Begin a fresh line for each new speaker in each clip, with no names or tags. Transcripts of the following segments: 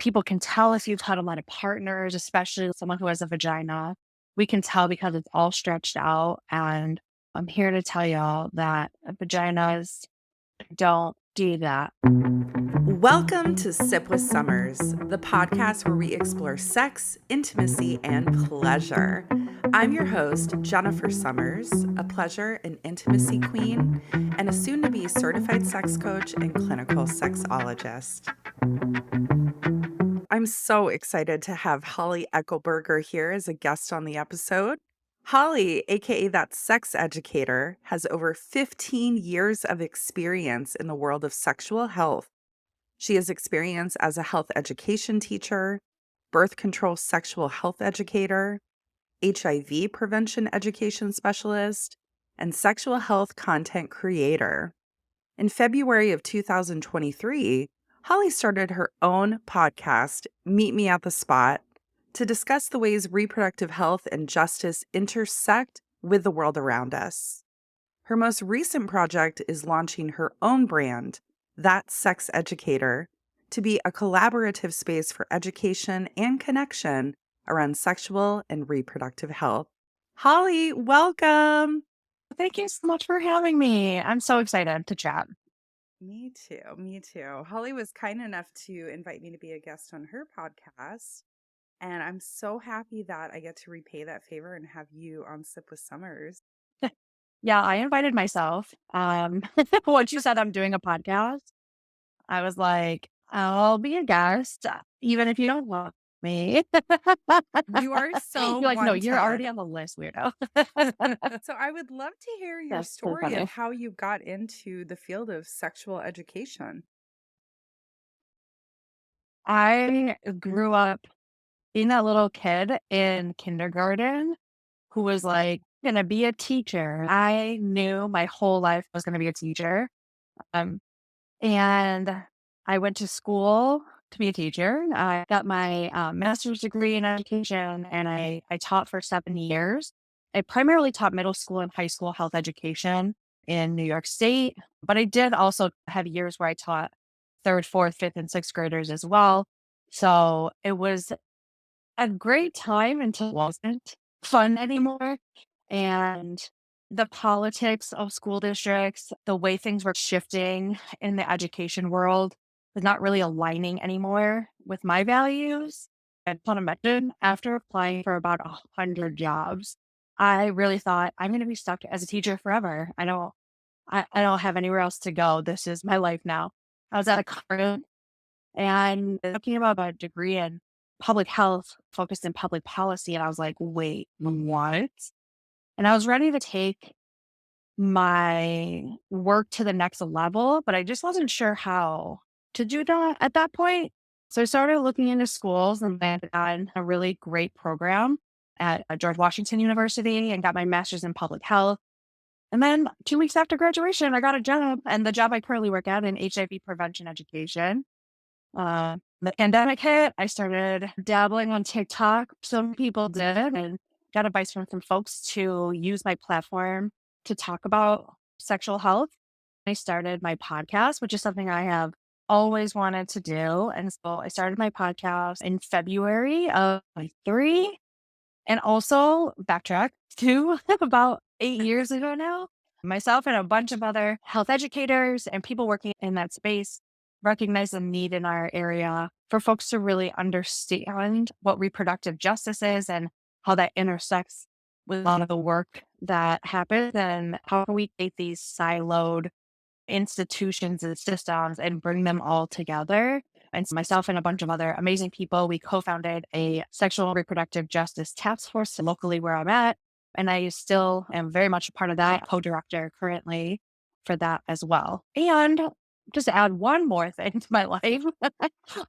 people can tell if you've had a lot of partners, especially someone who has a vagina. We can tell because it's all stretched out. And I'm here to tell y'all that vaginas don't do that.
Welcome to Sip with Summers, the podcast where we explore sex, intimacy, and pleasure. I'm your host, Jennifer Summers, a pleasure and intimacy queen, and a soon to be certified sex coach and clinical sexologist. I'm so excited to have Holly Eckelberger here as a guest on the episode. Holly, aka that sex educator, has over 15 years of experience in the world of sexual health. She has experience as a health education teacher, birth control sexual health educator, HIV prevention education specialist, and sexual health content creator. In February of 2023, Holly started her own podcast, Meet Me at the Spot, to discuss the ways reproductive health and justice intersect with the world around us. Her most recent project is launching her own brand, That Sex Educator, to be a collaborative space for education and connection around sexual and reproductive health. Holly, welcome.
Thank you so much for having me. I'm so excited to chat.
Me too. Me too. Holly was kind enough to invite me to be a guest on her podcast. And I'm so happy that I get to repay that favor and have you on Sip with Summers.
Yeah, I invited myself. Once you said I'm doing a podcast, I was like, I'll be a guest, even if you don't want me.
You are so
You're like, no, you're
wanted.
already on the list, weirdo.
So I would love to hear your
That's so
story
funny.
of how you got into the field of sexual education.
I grew up being that little kid in kindergarten who was like, gonna be a teacher. I knew my whole life I was gonna be a teacher. Um, and I went to school to be a teacher. I got my master's degree in education and I taught for 7 years. I primarily taught middle school and high school health education in New York State, but I did also have years where I taught third, fourth, fifth, and sixth graders as well. So it was a great time until it wasn't fun anymore. And the politics of school districts, the way things were shifting in the education world was not really aligning anymore with my values. I just want to mention, after applying for about 100 jobs, I really thought I'm going to be stuck as a teacher forever. I don't have anywhere else to go. This is my life now. I was at a conference and talking about a degree in public health focused in public policy. And I was like, wait, what? And I was ready to take my work to the next level, but I just wasn't sure how to do that at that point. So I started looking into schools and landed on a really great program at George Washington University and got my master's in public health. And then 2 weeks after graduation, I got a job, and the job I currently work at in HIV prevention education. The pandemic hit. I started dabbling on TikTok. Some people did, and got advice from some folks to use my platform to talk about sexual health. I started my podcast, which is something I have always wanted to do. And so I started my podcast in February of 23, and also backtrack to about 8 years ago now. Myself and a bunch of other health educators and people working in that space recognize the need in our area for folks to really understand what reproductive justice is and how that intersects with a lot of the work that happens, and how can we take these siloed institutions and systems and bring them all together. And so myself and a bunch of other amazing people, we co-founded a sexual and reproductive justice task force locally where I'm at. And I still am very much a part of that, co-director currently for that as well. And just to add one more thing to my life,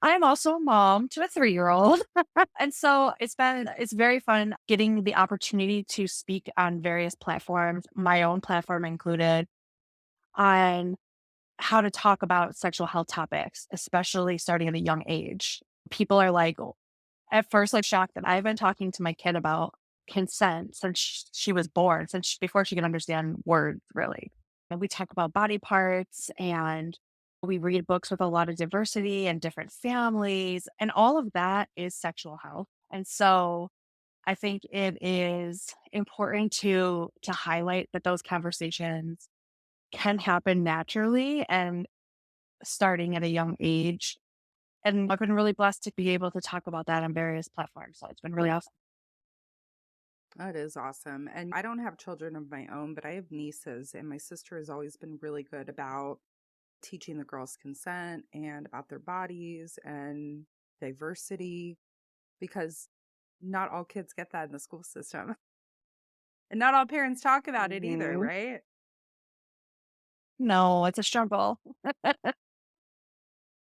I'm also a mom to a 3-year-old. And so it's very fun getting the opportunity to speak on various platforms, my own platform included, on how to talk about sexual health topics, especially starting at a young age. People are like, at first, like shocked that I've been talking to my kid about consent since she was born, before she could understand words, really. And we talk about body parts and We read books with a lot of diversity and different families, and all of that is sexual health. And so I think it is important to highlight that those conversations can happen naturally and starting at a young age. And I've been really blessed to be able to talk about that on various platforms. So it's been really awesome.
That is awesome. And I don't have children of my own, but I have nieces, and my sister has always been really good about teaching the girls consent and about their bodies and diversity because not all kids get that in the school system. And not all parents talk about it either,
Mhm.
right?
No, it's a struggle.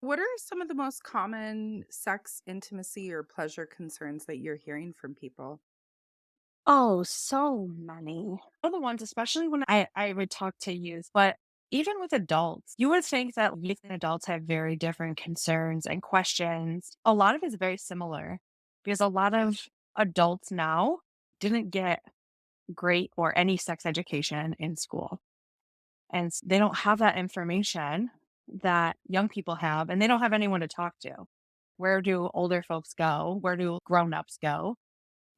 What are some of the most common sex, intimacy, or pleasure concerns that you're hearing from people?
Oh, so many. Other ones, especially when I would talk to youth, but even with adults, you would think that youth and adults have very different concerns and questions. A lot of it's very similar because a lot of adults now didn't get great or any sex education in school. And they don't have that information that young people have, and they don't have anyone to talk to. Where do older folks go? Where do grown-ups go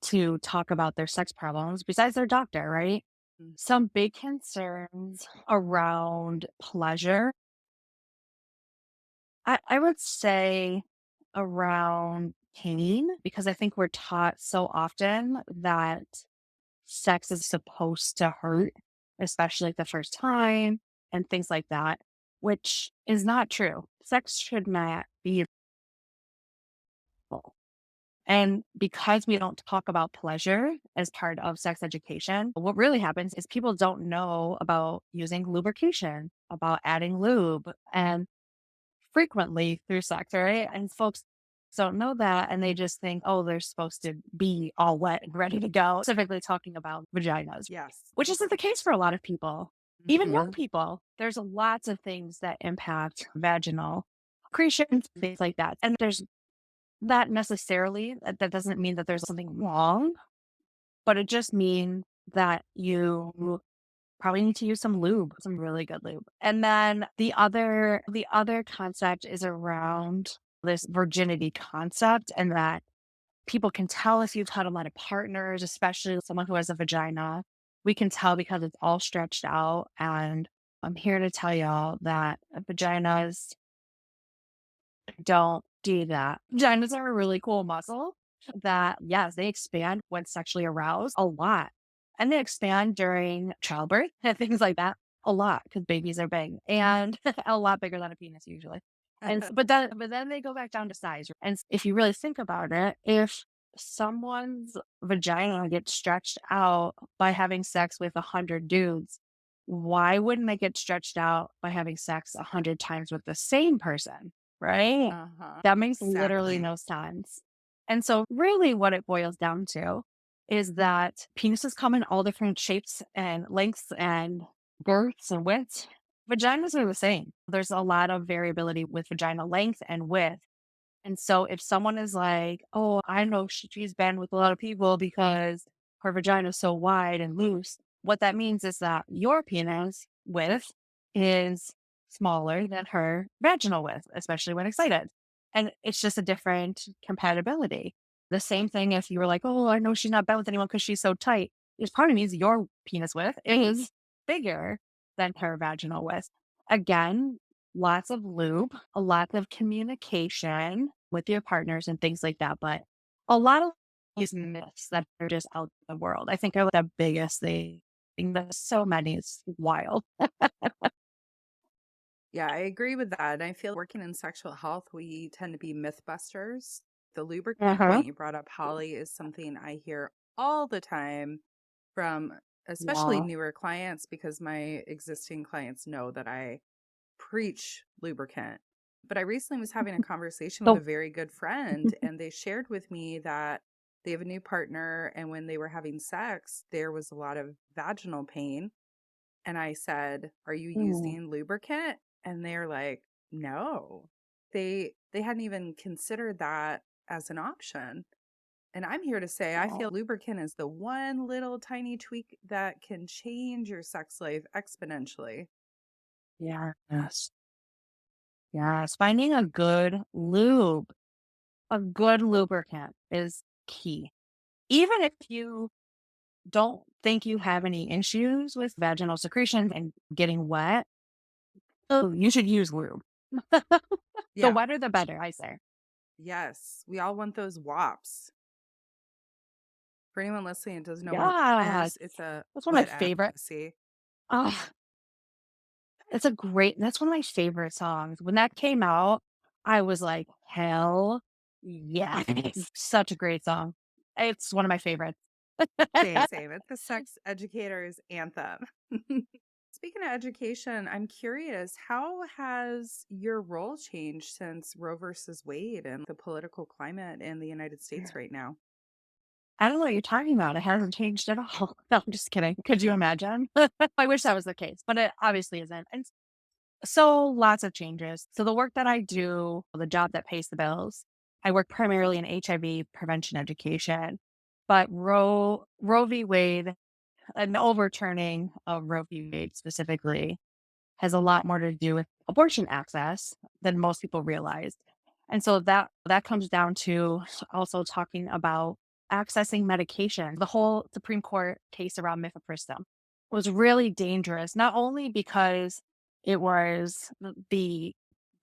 to talk about their sex problems besides their doctor, right?
Mm.
Some big concerns around pleasure. I would say around pain, because I think we're taught so often that sex is supposed to hurt, especially like the first time and things like that, which is not true. Sex should not be painful. And because we don't talk about pleasure as part of sex education, what really happens is people don't know about using lubrication, about adding lube and frequently through sex, right? And folks don't know that. And they just think, oh, they're supposed to be all wet and ready to go, specifically talking about vaginas,
Yes.
which isn't the case for a lot of people, even young
Mhm.
people. There's lots of things that impact vaginal secretions, things like that. And there's not necessarily, that doesn't mean that there's something wrong, but it just means that you probably need to use some lube, some really good lube. And then the other concept is around this virginity concept, and that people can tell if you've had a lot of partners, especially someone who has a vagina. We can tell because it's all stretched out. And I'm here to tell y'all that vaginas don't do that. Vaginas are a really cool muscle that, yes, they expand when sexually aroused a lot. And they expand during childbirth and things like that a lot because babies are big and a lot bigger than a penis usually. But then they go back down to size. And if you really think about it, if someone's vagina gets stretched out by having sex with 100 dudes, why wouldn't they get stretched out by having sex 100 times with the same person? Right?
Uh-huh.
That makes literally
Exactly.
no sense. And so really what it boils down to is that penises come in all different shapes and lengths and girths and widths. Vaginas are the same. There's a lot of variability with vagina length and width. And so if someone is like, "Oh, I know she's been with a lot of people because her vagina is so wide and loose," what that means is that your penis width is smaller than her vaginal width, especially when excited. And it's just a different compatibility. The same thing if you were like, "Oh, I know she's not been with anyone because she's so tight." It probably means your penis width is bigger than her vaginal width. Again, lots of lube, a lot of communication with your partners and things like that, but a lot of these myths that are just out in the world, I think are the biggest thing. There's so many, it's wild.
Yeah, I agree with that. And I feel working in sexual health, we tend to be myth busters. The lubricant
Uh-huh.
point you brought up, Holly, is something I hear all the time from especially
Yeah.
newer clients because my existing clients know that I preach lubricant. But I recently was having a conversation with a
So
very good friend, and they shared with me that they have a new partner. And when they were having sex, there was a lot of vaginal pain. And I said, "Are you
mm,
using lubricant?" And they're like, "No." They hadn't even considered that as an option. And I'm here to say I
oh,
feel lubricant is the one little tiny tweak that can change your sex life exponentially.
yeah, yes. Yes, finding a good lubricant is key. Even if you don't think you have any issues with vaginal secretions and getting wet, oh, you should use lube. The
Yeah.
wetter, the better, I say.
Yes. We all want those wops. For anyone listening and doesn't know what a WAP
Yes,
is, it's a
that's one of my
wet ass
favorite.
pussy.
Oh, that's one of my favorite songs. When that came out, I was like, "Hell yes." Such a great song. It's one of my favorites.
Same, same. It's the sex educator's anthem. Speaking of education, I'm curious, how has your role changed since Roe versus Wade and the political climate in the United States right now?
I don't know what you're talking about. It hasn't changed at all. No, I'm just kidding. Could you imagine? I wish that was the case, but it obviously isn't. And so lots of changes. So the work that I do, the job that pays the bills, I work primarily in HIV prevention education. But Roe v. Wade, an overturning of Roe v. Wade specifically, has a lot more to do with abortion access than most people realize. And so that comes down to also talking about accessing medication. The whole Supreme Court case around mifepristone was really dangerous, not only because it was the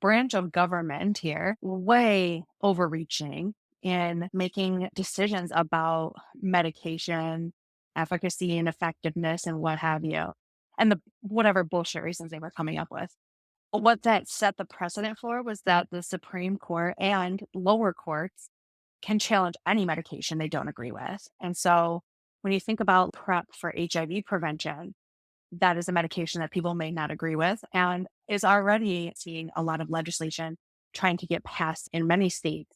branch of government here way overreaching in making decisions about medication efficacy and effectiveness and what have you, and the whatever bullshit reasons they were coming up with. But what that set the precedent for was that the Supreme Court and lower courts can challenge any medication they don't agree with. And so when you think about PrEP for HIV prevention, that is a medication that people may not agree with and is already seeing a lot of legislation trying to get passed in many states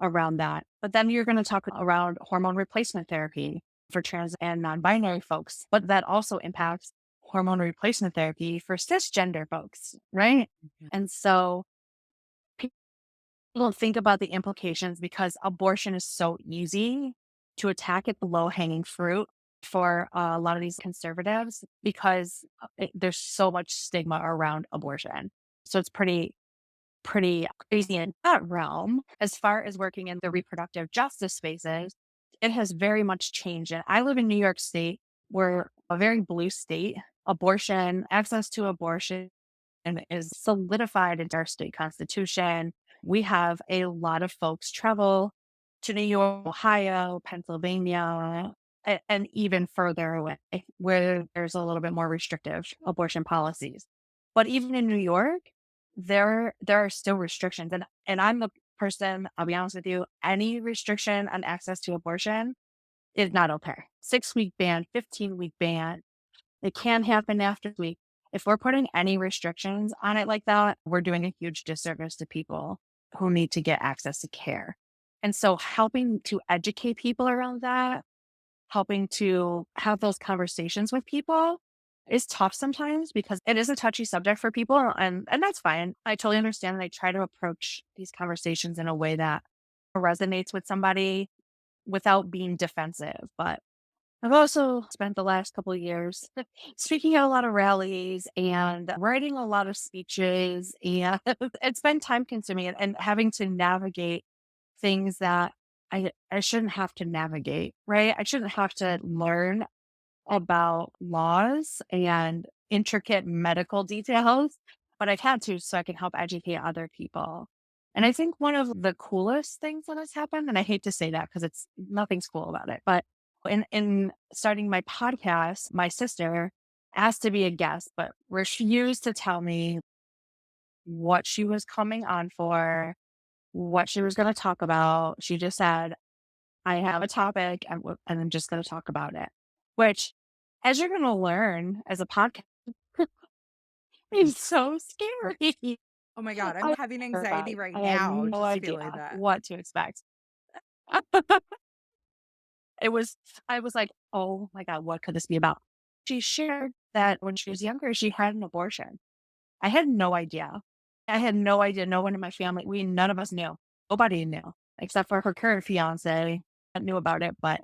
around that. But then you're going to talk around hormone replacement therapy for trans and non binary folks, but that also impacts hormone replacement therapy for cisgender folks, right?
Mhm.
And so people don't think about the implications because abortion is so easy to attack at the low hanging fruit for a lot of these conservatives because there's so much stigma around abortion. So it's pretty crazy in that realm. As far as working in the reproductive justice spaces, it has very much changed. And I live in New York State. We're a very blue state. Access to abortion is solidified in our state constitution. We have a lot of folks travel to New York, Ohio, Pennsylvania, and even further away where there's a little bit more restrictive abortion policies. But even in New York, there are still restrictions. And I'm the person, I'll be honest with you, any restriction on access to abortion is not okay. 6 week ban, 15-week ban, it can happen after week. If we're putting any restrictions on it like that, we're doing a huge disservice to people who need to get access to care. And so helping to educate people around that, helping to have those conversations with people is tough sometimes because it is a touchy subject for people and that's fine. I totally understand and I try to approach these conversations in a way that resonates with somebody without being defensive. But I've also spent the last couple of years speaking at a lot of rallies and writing a lot of speeches, and it's been time consuming and having to navigate things that I shouldn't have to navigate, right? I shouldn't have to learn about laws and intricate medical details, but I've had to so I can help educate other people. And I think one of the coolest things that has happened, and I hate to say that because it's nothing's cool about it, but in starting my podcast, my sister asked to be a guest, but refused to tell me what she was coming on for, what she was going to talk about. She just said, I have a topic and I'm just going to talk about it, which, as you're going to learn as a podcast, is so scary.
Oh my God, I'm
I'm
having anxiety
terrified.
right
I have
now
no
just feeling
idea
that.
what to expect. It was, I was like, oh my God, what could this be about? She shared that when she was younger, she had an abortion. I had no idea. I had no idea. No one in my family, none of us knew. Nobody knew except for her current fiance that knew about it. But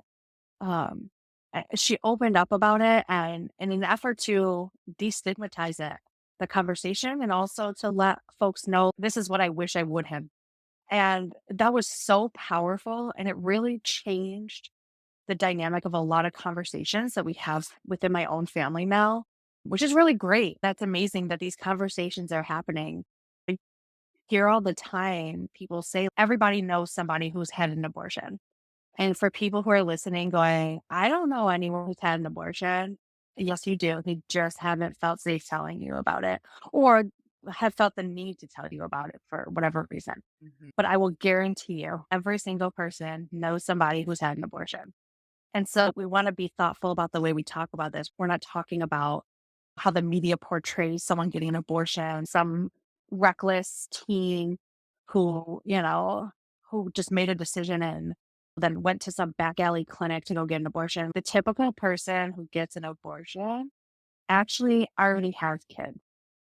she opened up about it and in an effort to destigmatize it the conversation and also to let folks know this is what I wish I would have. And that was so powerful. And it really changed the dynamic of a lot of conversations that we have within my own family now, which is really great. That's amazing that these conversations are happening. I hear all the time people say everybody knows somebody who's had an abortion. And for people who are listening, going, I don't know anyone who's had an abortion. Yes, you do. They just haven't felt safe telling you about it or have felt the need to tell you about it for whatever reason.
Mhm.
But I will guarantee you, every single person knows somebody who's had an abortion. And so we want to be thoughtful about the way we talk about this. We're not talking about how the media portrays someone getting an abortion, some reckless teen who, who just made a decision and then went to some back alley clinic to go get an abortion. The typical person who gets an abortion actually already has kids.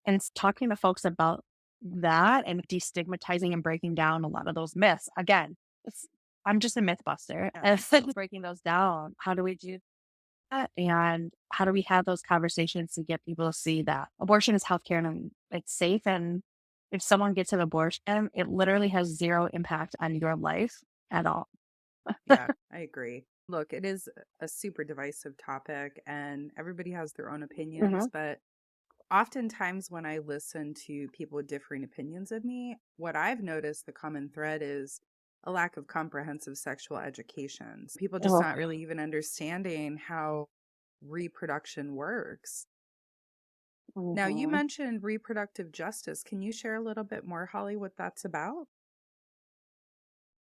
And talking to folks about that and destigmatizing and breaking down a lot of those myths. Again, it's, I'm just a myth buster. And
Yes.
breaking those down. How do we do that? And how do we have those conversations to get people to see that abortion is healthcare and it's safe? And if someone gets an abortion, it literally has zero impact on your life at all.
Yeah, I agree. Look, it is a super divisive topic and everybody has their own opinions,
Hmm.
but oftentimes when I listen to people with differing opinions of me, what I've noticed the common thread is a lack of comprehensive sexual education. People just
Oh,
not really even understanding how reproduction works. Now, you
mhm.
mentioned reproductive justice. Can you share a little bit more, Holly, what that's about?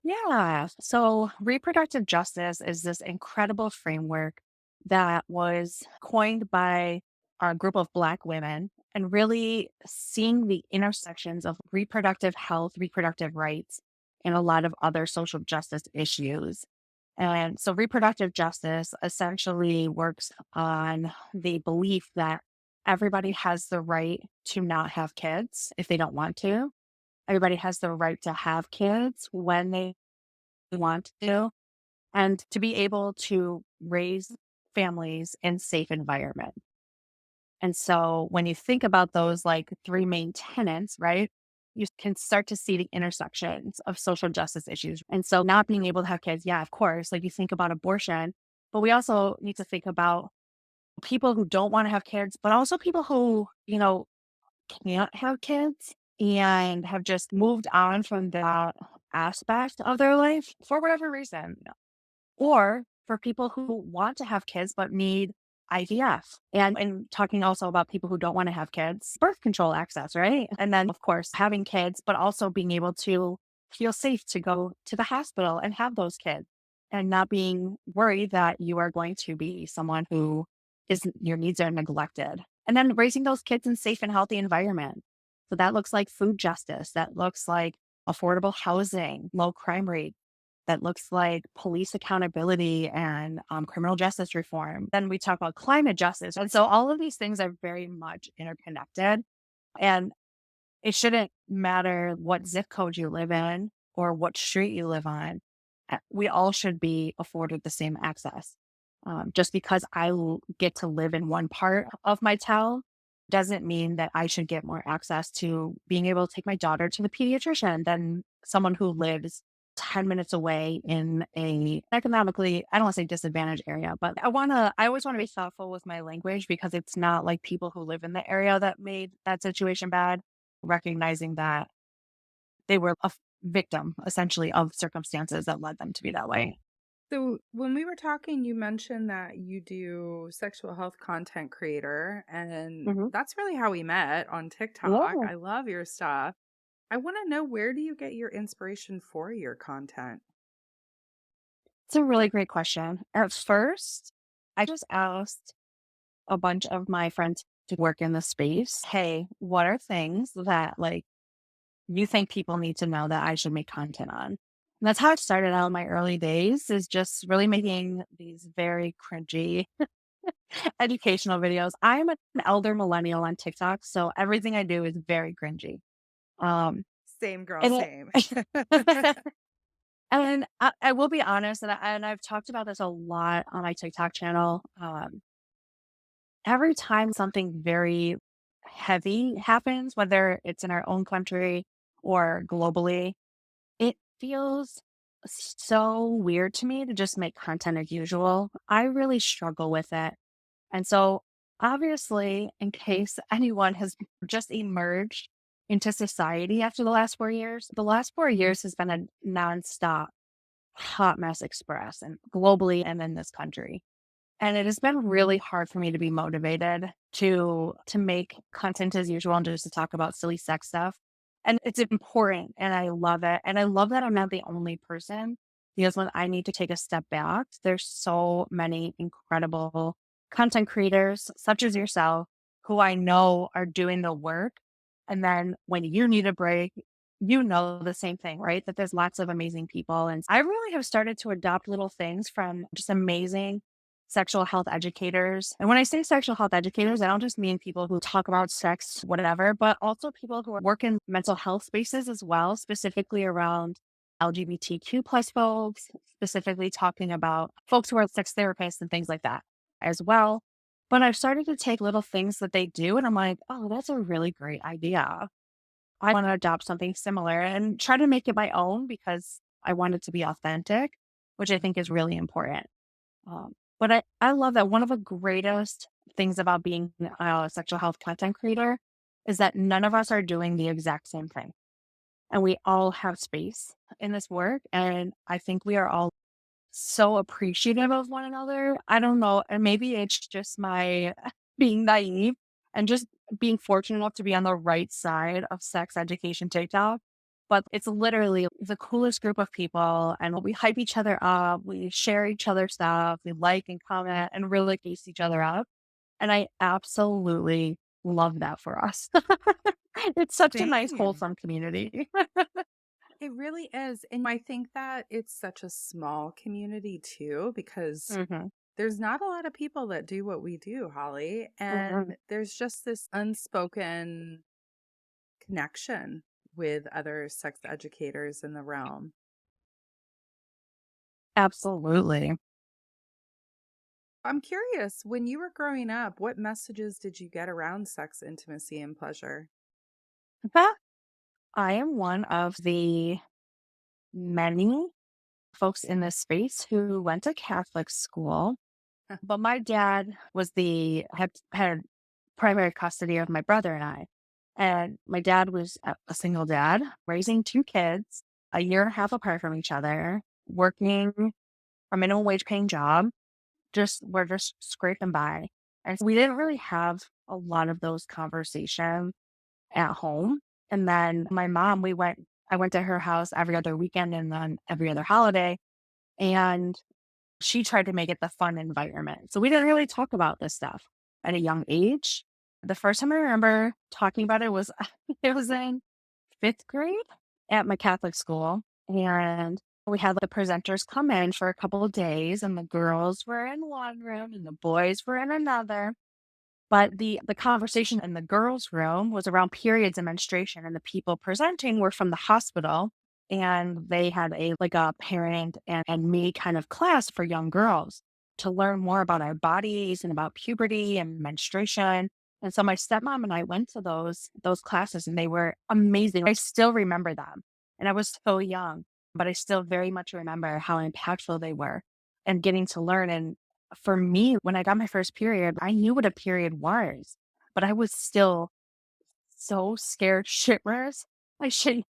Yeah. So reproductive justice is this incredible framework that was coined by a group of Black women and really seeing the intersections of reproductive health, reproductive rights, and a lot of other social justice issues. And so reproductive justice essentially works on the belief that everybody has the right to not have kids if they don't want to. Everybody has the right to have kids when they want to, and to be able to raise families in safe environment. And so when you think about those like three main tenets, right, you can start to see the intersections of social justice issues. And so not being able to have kids, yeah, of course, like you think about abortion, but we also need to think about people who don't want to have kids, but also people who, can't have kids and have just moved on from that aspect of their life for whatever reason. Or for people who want to have kids but need IVF. And talking also about people who don't want to have kids, birth control access, right? And then, of course, having kids, but also being able to feel safe to go to the hospital and have those kids and not being worried that you are going to be someone who is your needs are neglected. And then raising those kids in safe and healthy environment. So that looks like food justice. That looks like affordable housing, low crime rate, that looks like police accountability and criminal justice reform. Then we talk about climate justice. And so all of these things are very much interconnected. And it shouldn't matter what zip code you live in or what street you live on. We all should be afforded the same access. Just because get to live in one part of my town doesn't mean that I should get more access to being able to take my daughter to the pediatrician than someone who lives 10 minutes away in a economically, I don't want to say disadvantaged area, but I always want to be thoughtful with my language because it's not like people who live in the area that made that situation bad, recognizing that they were a victim essentially of circumstances that led them to be that way.
So, when we were talking, you mentioned that you do sexual health content creator, and
Hmm.
that's really how we met on TikTok.
Yeah.
I love your stuff. I want to know, where do you get your inspiration for your content?
It's a really great question. At first, I just asked a bunch of my friends to work in the space, hey, what are things that like you think people need to know that I should make content on? And that's how it started out in my early days, is just really making these very cringy educational videos. I'm an elder millennial on TikTok, so everything I do is very cringy. Um,
Same girl,
and
same.
it, and I will be honest, and I've talked about this a lot on my TikTok channel. Every time something very heavy happens, whether it's in our own country or globally, it feels so weird to me to just make content as usual. I really struggle with it. And so, obviously, in case anyone has just emerged into society after the last 4 years has been a nonstop hot mess express and globally and in this country. And it has been really hard for me to be motivated to make content as usual and just to talk about silly sex stuff. And it's important and I love it. And I love that I'm not the only person because when I need to take a step back, there's so many incredible content creators such as yourself who I know are doing the work. And then when you need a break, you know the same thing, right? That there's lots of amazing people. And I really have started to adopt little things from just amazing sexual health educators. And when I say sexual health educators, I don't just mean people who talk about sex, whatever, but also people who work in mental health spaces as well, specifically around LGBTQ plus folks, specifically talking about folks who are sex therapists and things like that as well. But I've started to take little things that they do and I'm like, oh, that's a really great idea. I want to adopt something similar and try to make it my own because I want it to be authentic, which I think is really important. But I love that one of the greatest things about being a sexual health content creator is that none of us are doing the exact same thing. And we all have space in this work. And I think we are all so appreciative of one another. I don't know. And maybe it's just my being naive and just being fortunate enough to be on the right side of sex education TikTok. But it's literally the coolest group of people. And we hype each other up. We share each other's stuff. We like and comment and really boost each other up. And I absolutely love that for us. It's such a nice,
Same.
wholesome community.
It really is. And I think that it's such a small community too, because
hmm
there's not a lot of people that do what we do, Holly.
hmm
And there's just this unspoken connection with other sex educators in the realm.
Absolutely.
I'm curious, when you were growing up, what messages did you get around sex, intimacy, and pleasure?
I am one of the many folks in this space who went to Catholic school, but my dad had primary custody of my brother and I. And my dad was a single dad, raising two kids, a year and a half apart from each other, working a minimum wage paying job. We're just scraping by. And so we didn't really have a lot of those conversations at home. And then my mom, I went to her house every other weekend and then every other holiday. And she tried to make it the fun environment. So we didn't really talk about this stuff at a young age. The first time I remember talking about it was it was in fifth grade at my Catholic school. And we had the presenters come in for a couple of days, and the girls were in one room and the boys were in another. But the conversation in the girls' room was around periods and menstruation, and the people presenting were from the hospital, and they had a parent and me kind of class for young girls to learn more about our bodies and about puberty and menstruation. And so my stepmom and I went to those classes, and they were amazing. I still remember them, and I was so young, but I still very much remember how impactful they were and getting to learn. And for me, when I got my first period, I knew what a period was, but I was still so scared shitless. I should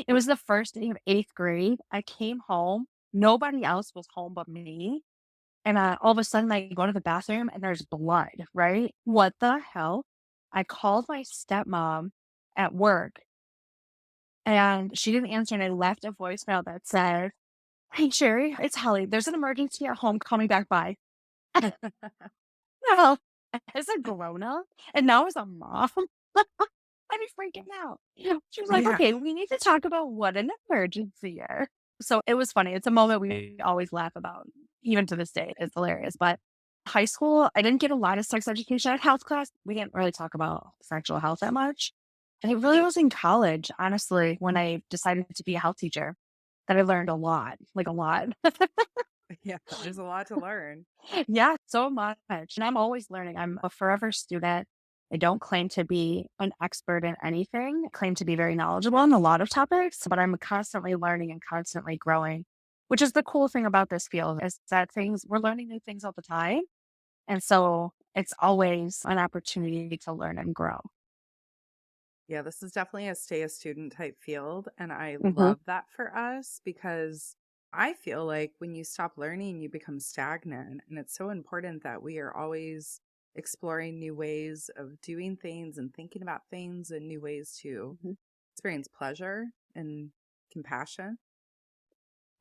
it was the first day of 8th grade. I came home. Nobody else was home but me. And all of a sudden, I go to the bathroom and there's blood, right? What the hell? I called my stepmom at work and she didn't answer. And I left a voicemail that said, "Hey, Sherry, it's Holly. There's an emergency at home. Call me back by." Well, as a grown-up, and now as a mom, I'd be freaking out. She was like,
Yeah.
"Okay, we need to talk about what an emergency is." So it was funny. It's a moment we always laugh about, even to this day. It's hilarious. But high school, I didn't get a lot of sex education. At health class, we didn't really talk about sexual health that much. And it really was in college, honestly, when I decided to be a health teacher, that I learned a lot, like a lot.
Yeah. There's a lot to learn.
Yeah, so much. And I'm always learning. I'm a forever student. I don't claim to be an expert in anything, I claim to be very knowledgeable in a lot of topics, but I'm constantly learning and constantly growing, which is the cool thing about this field is that we're learning new things all the time. And so it's always an opportunity to learn and grow.
Yeah, this is definitely a stay a student type field. And I
Hmm.
love that for us because I feel like when you stop learning, you become stagnant. And it's so important that we are always exploring new ways of doing things and thinking about things and new ways to
Hmm.
experience pleasure and compassion.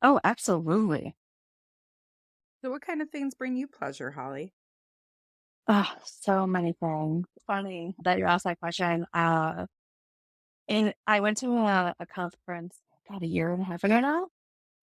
Oh, absolutely.
So, what kind of things bring you pleasure, Holly?
Oh, so many things. Funny that you asked that question. And I went to a conference about a year and a half ago now,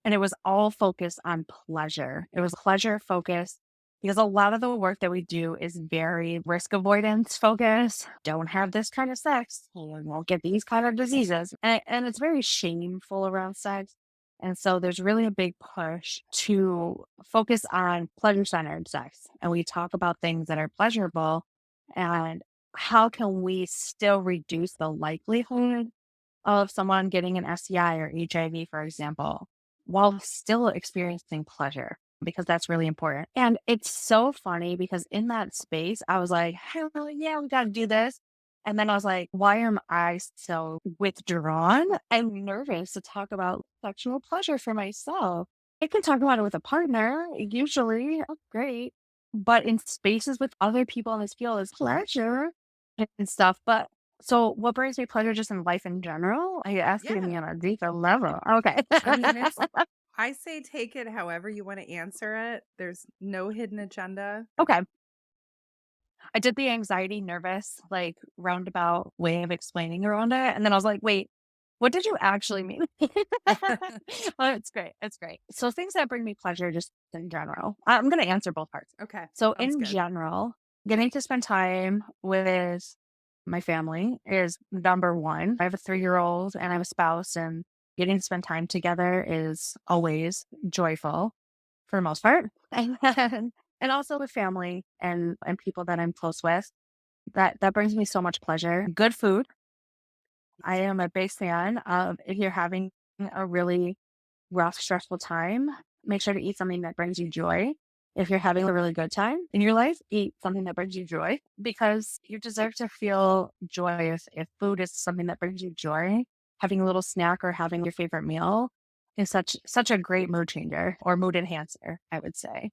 and it was all focused on pleasure. It was pleasure focused because a lot of the work that we do is very risk avoidance focused. Don't have this kind of sex, you won't get these kind of diseases. And it's very shameful around sex. And so there's really a big push to focus on pleasure centered sex. And we talk about things that are pleasurable and how can we still reduce the likelihood of someone getting an STI or HIV, for example, while still experiencing pleasure, because that's really important. And it's so funny because in that space, I was like, hell yeah, we got to do this. And then I was like, why am I so withdrawn and nervous to talk about sexual pleasure for myself? I can talk about it with a partner, usually. Oh, great. But in spaces with other people in this field is pleasure and stuff. But so what brings me pleasure just in life in general? Are you asking
Yeah.
me on a deeper level? Okay.
I mean, I say take it however you want to answer it. There's no hidden agenda.
Okay. I did the anxiety, nervous, like roundabout way of explaining around it. And then I was like, wait, what did you actually mean? Well, it's great. It's great. So things that bring me pleasure just in general. I'm going to answer both parts.
Okay.
So
Sounds
in
good.
general, getting to spend time with my family is number one. I have a 3-year old and I have a spouse, and getting to spend time together is always joyful for the most part. And also with family and people that I'm close with. That brings me so much pleasure. Good food. I am a big fan of if you're having a really rough, stressful time, make sure to eat something that brings you joy. If you're having a really good time in your life, eat something that brings you joy because you deserve to feel joy. If food is something that brings you joy, having a little snack or having your favorite meal is such a great mood changer or mood enhancer, I would say.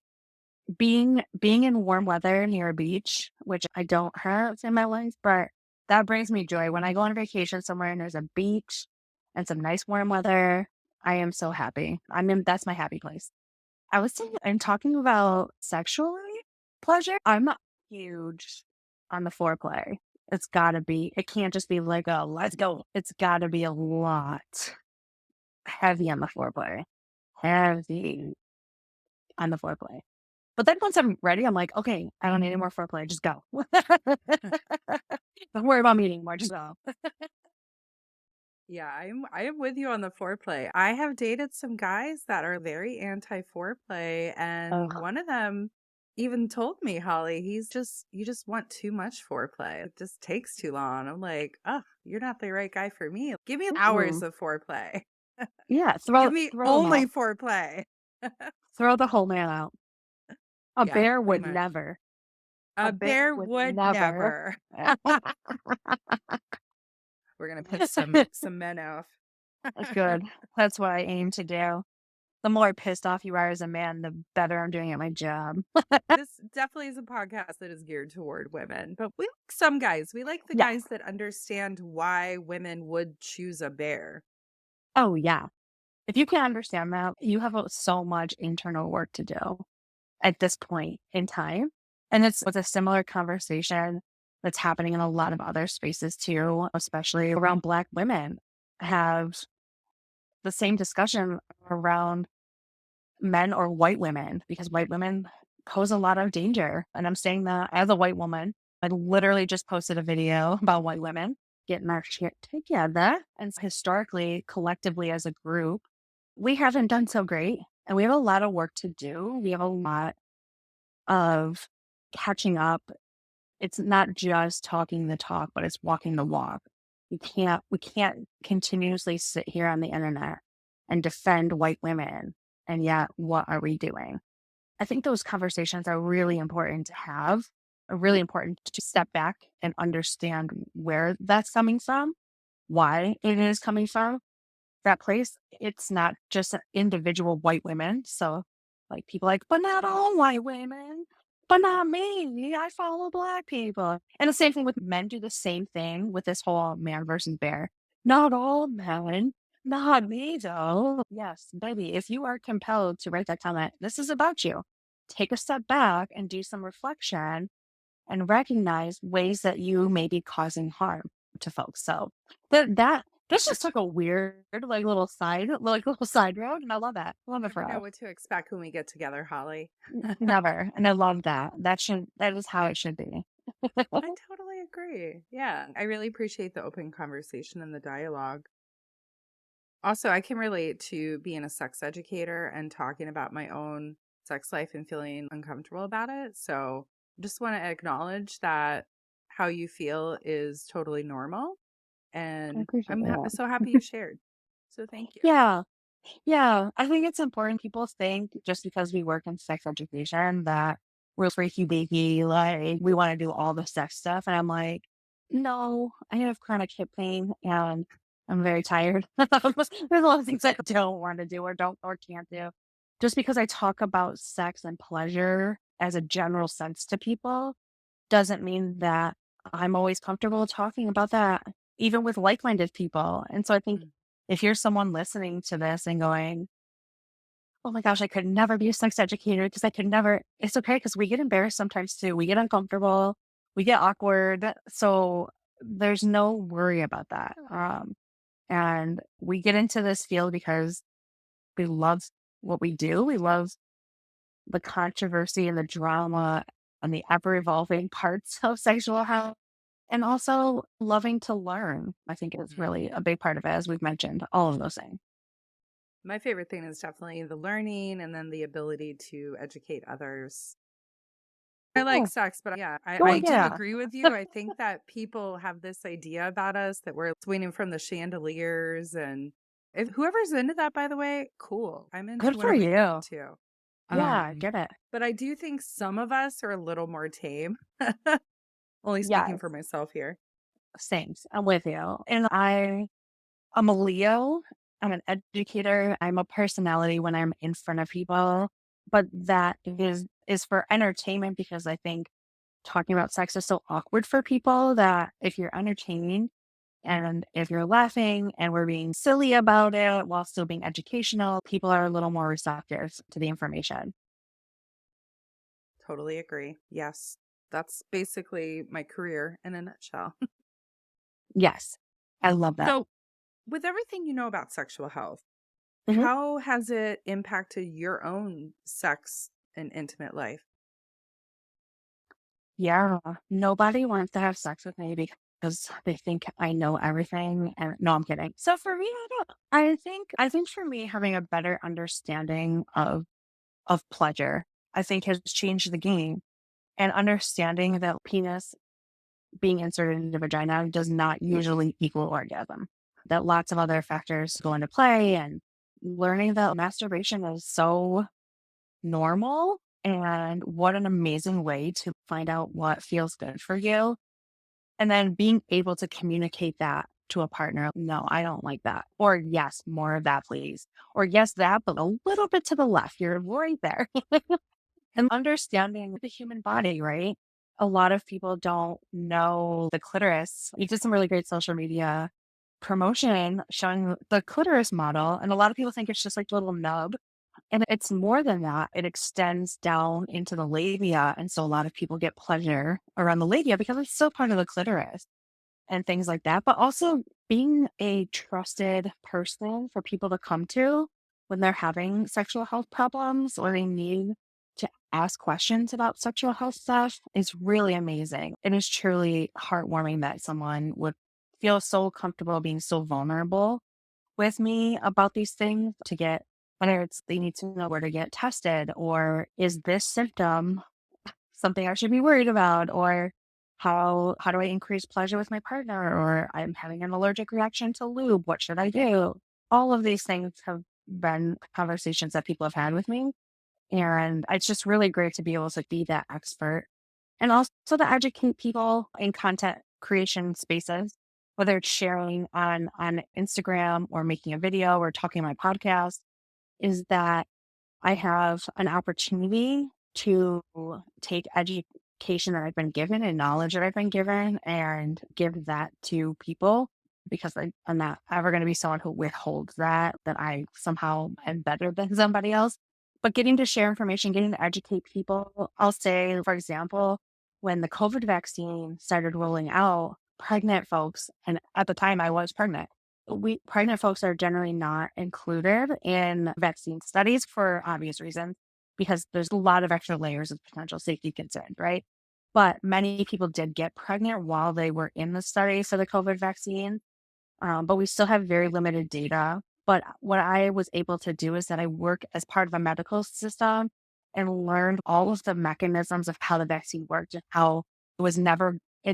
Being in warm weather near a beach, which I don't have in my life, but that brings me joy. When I go on vacation somewhere and there's a beach and some nice warm weather, I am so happy. That's my happy place. I was thinking and talking about sexually pleasure. I'm huge on the foreplay. It's gotta be. It can't just be like a let's go. It's gotta be a lot heavy on the foreplay. Heavy on the foreplay. But then once I'm ready, I'm like, "Okay, I don't need any more foreplay, just go." Don't worry about me anymore, just go.
Yeah, I am with you on the foreplay. I have dated some guys that are very anti foreplay, and
Ugh.
one of them even told me, Holly, you just want too much foreplay. It just takes too long. I'm like, oh, you're not the right guy for me. Give me hours
Mm-mm.
of foreplay.
Yeah,
Give me
throw them
only
out.
foreplay.
Throw the whole man out. A
Yeah,
bear
pretty
would
much.
never. A
A
bear
bear
would
would
never.
never. We're gonna piss some men off.
Good. That's what I aim to do. The more pissed off you are as a man, the better I'm doing at my job.
This definitely is a podcast that is geared toward women, but we like some guys. We like the
Yeah.
guys that understand why women would choose a bear.
Oh, yeah. If you can understand that, you have so much internal work to do at this point in time. And it's a similar conversation that's happening in a lot of other spaces too, especially around Black women have the same discussion around men or white women because white women pose a lot of danger. And I'm saying that as a white woman. I literally just posted a video about white women getting our shit together. And historically, collectively as a group, we haven't done so great. And we have a lot of work to do. We have a lot of catching up It's not just talking the talk, but it's walking the walk. We can't continuously sit here on the internet and defend white women. And yet, what are we doing? I think those conversations are really important to have, are really important to step back and understand where that's coming from, why it is coming from that place. It's not just individual white women. So, like, people like, but not all white women, but not me. I follow black people. And the same thing with men do the same thing with this whole man versus bear. Not all men, not me though. Yes, baby, if you are compelled to write that comment, this is about you. Take a step back and do some reflection and recognize ways that you may be causing harm to folks. So that this just took a weird little side road, and I love that. Love it
Never
for
know
us.
what to expect when we get together, Holly.
Never, and I love that. That is how it should be.
I totally agree. Yeah. I really appreciate the open conversation and the dialogue. Also, I can relate to being a sex educator and talking about my own sex life and feeling uncomfortable about it. So, just want to acknowledge that how you feel is totally normal.
I
And
appreciate that.
so happy you shared. So, thank you.
Yeah, yeah. I think it's important. People think just because we work in sex education that we're freaky deaky, like we want to do all the sex stuff. And I'm like, no, I have chronic hip pain and I'm very tired. There's a lot of things I don't want to do or don't or can't do. Just because I talk about sex and pleasure as a general sense to people doesn't mean that I'm always comfortable talking about that, even with like-minded people. And so I think
Mm.
if you're someone listening to this and going, "Oh my gosh, I could never be a sex educator because I could never," it's okay because we get embarrassed sometimes too. We get uncomfortable, we get awkward. So there's no worry about that. And we get into this field because we love what we do. We love the controversy and the drama and the ever evolving parts of sexual health. And also loving to learn, I think is
Mhm.
really a big part of it, as we've mentioned, all of those things.
My favorite thing is definitely the learning and then the ability to educate others. I like
Oh,
sex, but yeah,
oh
I do
yeah.
agree with you. I think that people have this idea about us that we're swinging from the chandeliers. And if whoever's into that, by the way, cool. I'm into
Good for
whatever you
you.
too.
Yeah,
Um,
get it.
but I do think some of us are a little more tame. Only speaking
Yes,
for myself here.
same. I'm with you. And I'm a Leo. I'm an educator. I'm a personality when I'm in front of people. But that is for entertainment because I think talking about sex is so awkward for people that if you're entertaining and if you're laughing and we're being silly about it while still being educational, people are a little more receptive to the information.
Totally agree. Yes. That's basically my career in a nutshell.
Yes, I love that.
So, with everything you know about sexual health,
Mhm.
how has it impacted your own sex and intimate life?
Yeah, nobody wants to have sex with me because they think I know everything. And no, I'm kidding. So for me, I don't. I think for me, having a better understanding of pleasure, I think has changed the game. And understanding that penis being inserted into the vagina does not usually equal orgasm. That lots of other factors go into play, and learning that masturbation is so normal and what an amazing way to find out what feels good for you. And then being able to communicate that to a partner. No, I don't like that. Or yes, more of that, please. Or yes, that, but a little bit to the left. You're right there. And understanding the human body, right? A lot of people don't know the clitoris. You did some really great social media promotion showing the clitoris model. And a lot of people think it's just like a little nub. And it's more than that. It extends down into the labia. And so a lot of people get pleasure around the labia because it's still part of the clitoris and things like that. But also being a trusted person for people to come to when they're having sexual health problems or they need to ask questions about sexual health stuff is really amazing. It is truly heartwarming that someone would feel so comfortable being so vulnerable with me about these things to get whether it's they need to know where to get tested or is this symptom something I should be worried about or How do I increase pleasure with my partner? Or I'm having an allergic reaction to lube. What should I do? All of these things have been conversations that people have had with me. And it's just really great to be able to be that expert and also to educate people in content creation spaces, whether it's sharing on Instagram or making a video or talking on my podcast, is that I have an opportunity to take education that I've been given and knowledge that I've been given and give that to people because I'm not ever going to be someone who withholds that I somehow am better than somebody else. But getting to share information, getting to educate people, I'll say, for example, when the COVID vaccine started rolling out, pregnant folks, and at the time I was pregnant, we pregnant folks are generally not included in vaccine studies for obvious reasons because there's a lot of extra layers of potential safety concerns, right? But many people did get pregnant while they were in the study for the COVID vaccine, but we still have very limited data. But what I was able to do is that I work as part of a medical system and learned all of the mechanisms of how the vaccine worked and how it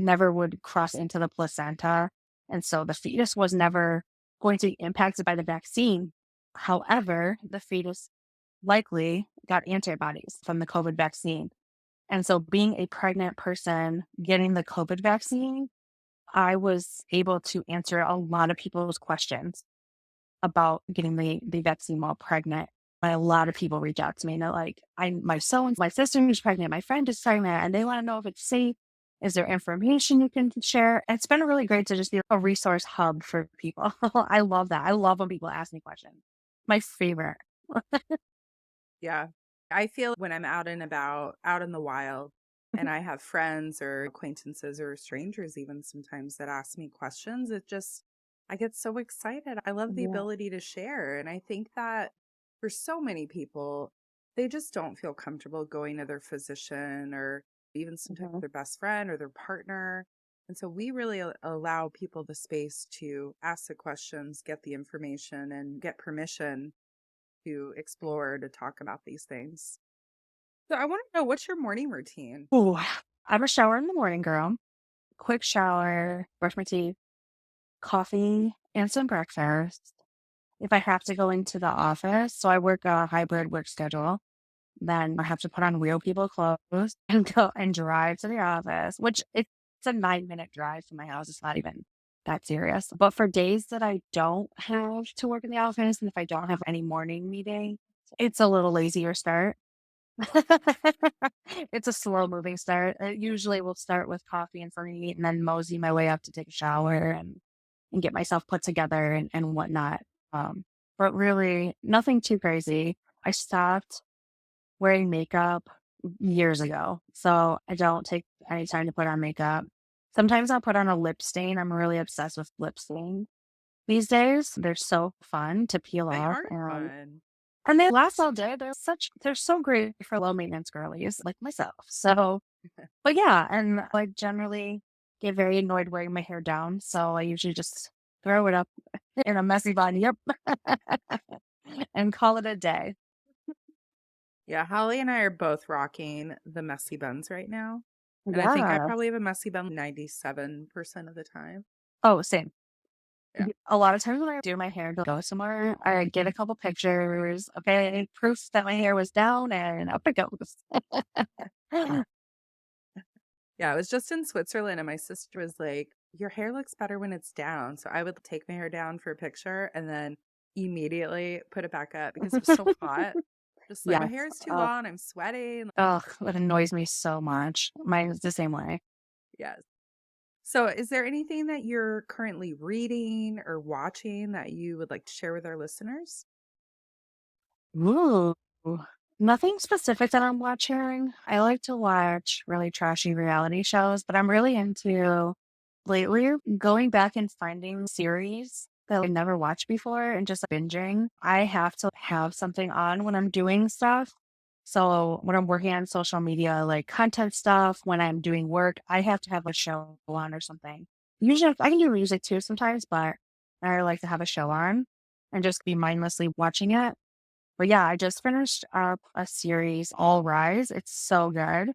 never would cross into the placenta. And so the fetus was never going to be impacted by the vaccine. However, the fetus likely got antibodies from the COVID vaccine. And so being a pregnant person getting the COVID vaccine, I was able to answer a lot of people's questions about getting the vaccine while pregnant. And a lot of people reach out to me and they're like, my sister is pregnant, my friend is pregnant, and they want to know if it's safe. Is there information you can share? It's been really great to just be a resource hub for people. I love that. I love when people ask me questions. My favorite.
Yeah. I feel when I'm out and about, out in the wild, and I have friends or acquaintances or strangers even sometimes that ask me questions, I get so excited. I love the
Yeah.
ability to share. And I think that for so many people, they just don't feel comfortable going to their physician or even sometimes
Mhm.
their best friend or their partner. And so we really allow people the space to ask the questions, get the information, and get permission to explore, to talk about these things. So I want to know, what's your morning routine?
Ooh, I'm a shower in the morning girl. Quick shower, brush my teeth, coffee, and some breakfast. If I have to go into the office, so I work a hybrid work schedule, then I have to put on real people clothes and go and drive to the office, which it's a 9-minute drive from my house. It's not even that serious. But for days that I don't have to work in the office and if I don't have any morning meeting, it's a little lazier start. It's a slow moving start. It usually will start with coffee and something to eat and then mosey my way up to take a shower and get myself put together and whatnot. But really nothing too crazy. I stopped wearing makeup years ago. So I don't take any time to put on makeup. Sometimes I'll put on a lip stain. I'm really obsessed with lip stain these days. They're so fun to peel
They
off.
are fun.
And they last all day. They're so great for low maintenance girlies like myself. So, but yeah, and I generally get very annoyed wearing my hair down. So I usually just throw it up in a messy bun. Yep. And call it a day.
Yeah, Holly and I are both rocking the messy buns right now. And I think I
Yeah.
probably have a messy bun 97% of the time.
Oh, same.
Yeah.
A lot of times when I do my hair to go somewhere, I get a couple pictures. Okay, proof that my hair was down and up it goes.
Yeah, I was just in Switzerland and my sister was like, "Your hair looks better when it's down." So I would take my hair down for a picture and then immediately put it back up because it was so hot. Just like, my
Yes.
hair is too
Oh,
long, I'm sweating.
oh, that annoys me so much. Mine is the same way.
Yes. So, is there anything that you're currently reading or watching that you would like to share with our listeners?
Ooh, nothing specific that I'm watching. I like to watch really trashy reality shows, but I'm really into lately going back and finding series that I never watched before and just binging. I have to have something on when I'm doing stuff. So when I'm working on social media, like content stuff, when I'm doing work, I have to have a show on or something. Usually I can do music too sometimes, but I like to have a show on and just be mindlessly watching it. But yeah, I just finished up a series, All Rise. It's so good.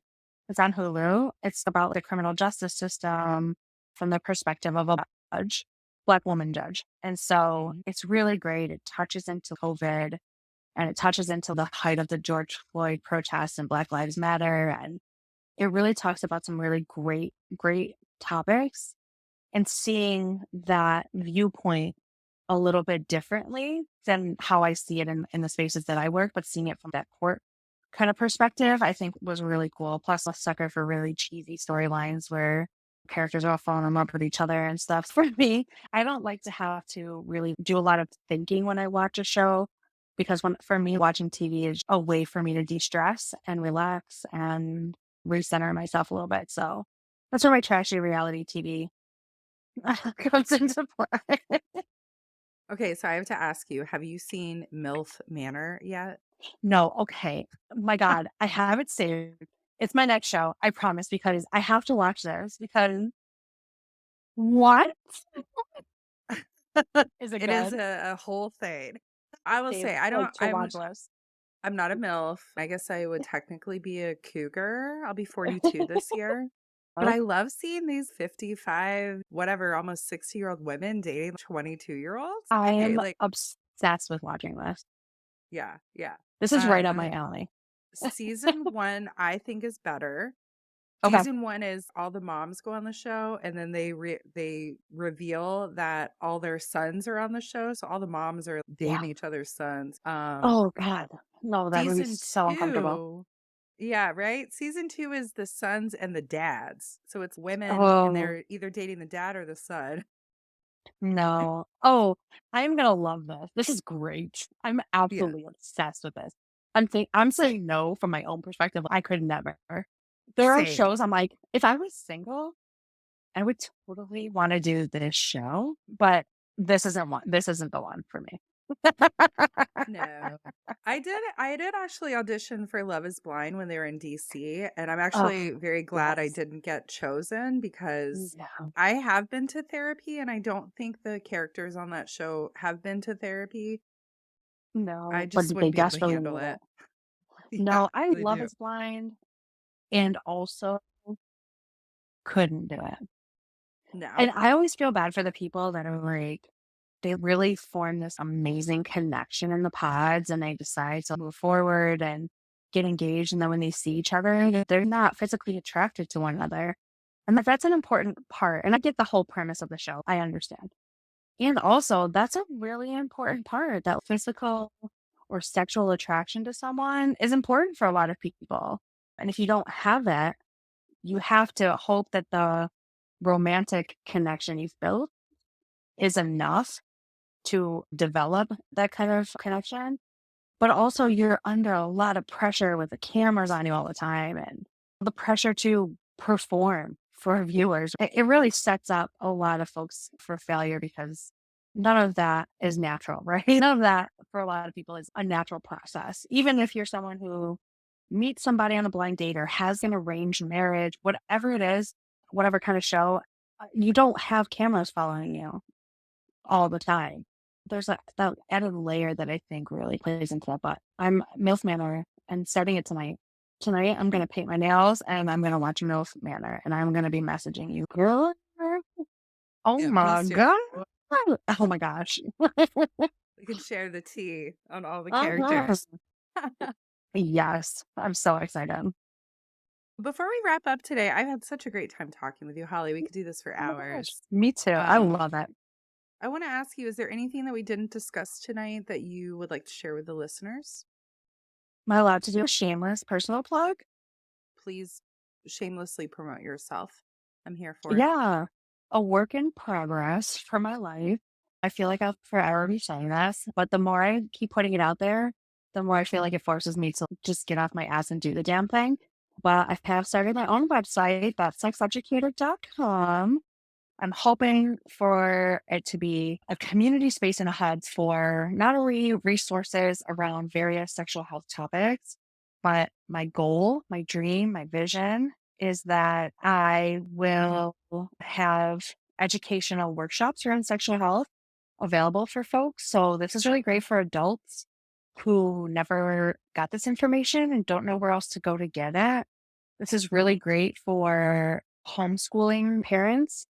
It's on Hulu. It's about the criminal justice system from the perspective of a judge, Black woman judge. And so it's really great. It touches into COVID and it touches into the height of the George Floyd protests and Black Lives Matter. And it really talks about some really great topics and seeing that viewpoint a little bit differently than how I see it in the spaces that I work, but seeing it from that court kind of perspective, I think was really cool. Plus, a sucker for really cheesy storylines where characters are all falling in love with each other and stuff. For me, I don't like to have to really do a lot of thinking when I watch a show because for me, watching TV is a way for me to de stress and relax and recenter myself a little bit. So that's where my trashy reality TV comes into play.
Okay, so I have to ask you, have you seen MILF Manor yet?
No, okay. My God, I have it saved. It's my next show, I promise, because I have to watch this because what? Is it
It is
good?
a whole thing. I will
Save
say
like to watch list.
I'm not a MILF. I guess I would technically be a cougar. I'll be 42 this year. But
Oh,
I love seeing these 55, whatever, almost 60-year-old women dating 22-year-olds.
I
Okay,
am
like,
obsessed with watching this.
yeah, yeah.
This is right up my alley.
Season 1 I think is better.
Okay.
Season 1 is all the moms go on the show, and then they reveal that all their sons are on the show, so all the moms are
Yeah.
dating each other's sons.
Oh God. No, that would be
Season
so uncomfortable.
2 yeah, right? Season 2 is the sons and the dads. So it's women, and
Oh
they're either dating the dad or the son.
no. Oh, I'm gonna love this. This is great. I'm
Yeah,
absolutely obsessed with this. I'm saying no from my own perspective. I could never. There are
same.
shows I'm like, if I was single, I would totally want to do this show, but this isn't the one for me.
No. I did actually audition for Love Is Blind when they were in DC, and I'm
Oh,
actually very glad I
yes.
didn't get chosen because
No.
I have been to therapy and I don't think the characters on that show have been to therapy. I
No, but
just
they
wouldn't be able to
desperately
handle
need it.
it. Yeah,
No, I
they
love
do.
is blind and also couldn't do it. And
No.
I always feel bad for the people that are like, they really form this amazing connection in the pods and they decide to move forward and get engaged. And then when they see each other, they're not physically attracted to one another. And that's an important part. And I get the whole premise of the show. I understand. And also, that's a really important part that physical or sexual attraction to someone is important for a lot of people. And if you don't have that, you have to hope that the romantic connection you've built is enough to develop that kind of connection. But also, you're under a lot of pressure with the cameras on you all the time and the pressure to perform for viewers. It really sets up a lot of folks for failure because none of that is natural, right? None of that for a lot of people is a natural process. Even if you're someone who meets somebody on a blind date or has an arranged marriage, whatever it is, whatever kind of show, you don't have cameras following you all the time. There's that added layer that I think really plays into that, but I'm MILF Manor and starting it tonight. Tonight, I'm gonna paint my nails and I'm gonna watch MILF Manor and I'm gonna be messaging you, girl. Oh
Yeah,
my
please do.
god. Oh my gosh.
We can share the tea on all the
Uh-huh.
characters.
Yes, I'm so excited.
Before we wrap up today, I've had such a great time talking with you, Holly. We could do this for
Oh my gosh.
hours.
Me too. I
Um,
love it.
I want to ask you, is there anything that we didn't discuss tonight that you would like to share with the listeners?
Am I allowed to do a shameless personal plug?
Please shamelessly promote yourself. I'm here for it.
Yeah, a work in progress for my life. I feel like I'll forever be saying this, but the more I keep putting it out there, the more I feel like it forces me to just get off my ass and do the damn thing. But I have started my own website, that's sexeducator.com. I'm hoping for it to be a community space and a hub for not only resources around various sexual health topics, but my goal, my dream, my vision is that I will have educational workshops around sexual health available for folks. So this is really great for adults who never got this information and don't know where else to go to get it. This is really great for homeschooling parents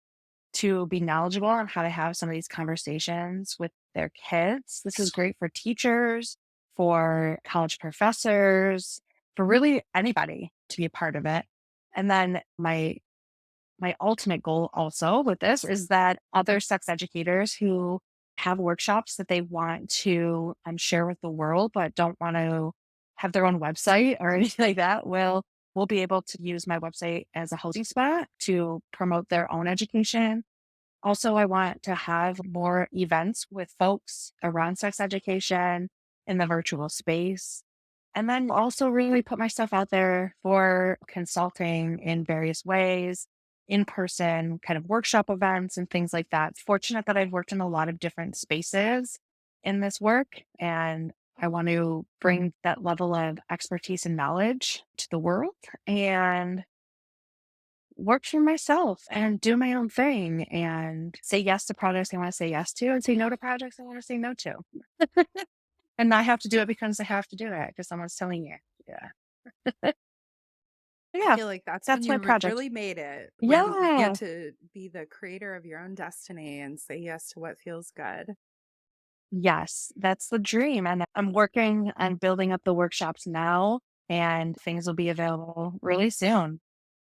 to be knowledgeable on how to have some of these conversations with their kids. This is great for teachers, for college professors, for really anybody to be a part of it. And then my ultimate goal also with this is that other sex educators who have workshops that they want to share with the world, but don't want to have their own website or anything like that, will be able to use my website as a hosting spot to promote their own education. Also, I want to have more events with folks around sex education in the virtual space. And then also really put myself out there for consulting in various ways, in person kind of workshop events and things like that. Fortunate that I've worked in a lot of different spaces in this work. And I want to bring that level of expertise and knowledge to the world and work for myself and do my own thing and say yes to projects I want to say yes to and say no to projects I want to say no to. And not have to do it because I have to do it because someone's telling you. Yeah.
I
Yeah.
feel like that's when
That's my
you
project.
really made it, when you get
Yeah.
to be the creator of your own destiny and say yes to what feels good.
Yes. That's the dream. And I'm working on building up the workshops now, and things will be available really soon.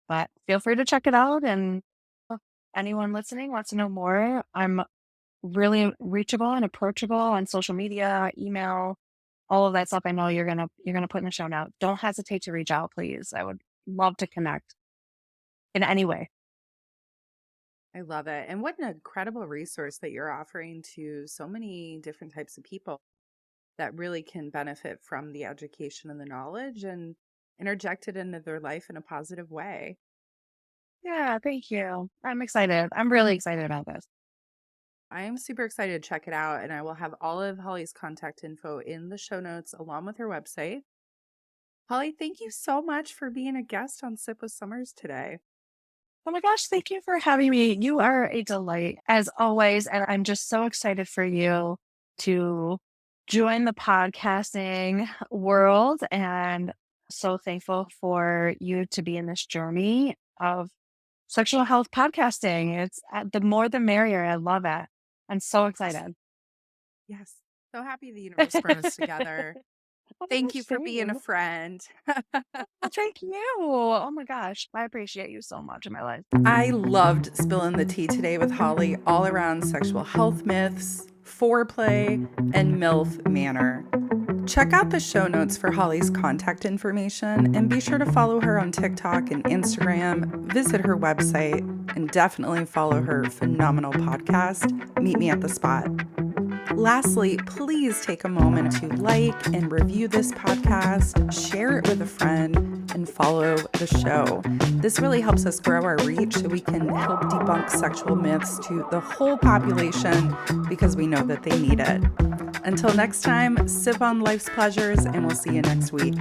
But feel free to check it out. And if anyone listening wants to know more, I'm really reachable and approachable on social media, email, all of that stuff. I know you're gonna put in the show notes. Don't hesitate to reach out, please. I would love to connect in any way.
I love it. And what an incredible resource that you're offering to so many different types of people that really can benefit from the education and the knowledge and interject it into their life in a positive way.
Yeah, thank you. I'm excited. I'm really excited about this.
I am super excited to check it out, and I will have all of Holly's contact info in the show notes along with her website. Holly, thank you so much for being a guest on Sip with Summers today.
Oh my gosh, thank you for having me. You are a delight as always. And I'm just so excited for you to join the podcasting world and so thankful for you to be in this journey of sexual health podcasting. It's the more the merrier. I love it. I'm so excited.
Yes. So happy the universe brought us together.
Oh my
Thank
gosh,
you for being a
same.
friend.
Oh, thank you. Oh my gosh. I appreciate you so much in my life.
I loved spilling the tea today with Holly all around sexual health myths, foreplay, and MILF manner. Check out the show notes for Holly's contact information and be sure to follow her on TikTok and Instagram, visit her website, and definitely follow her phenomenal podcast, Meet Me at the Spot. Lastly, please take a moment to like and review this podcast, share it with a friend, and follow the show. This really helps us grow our reach so we can help debunk sexual myths to the whole population because we know that they need it. Until next time, sip on life's pleasures, and we'll see you next week.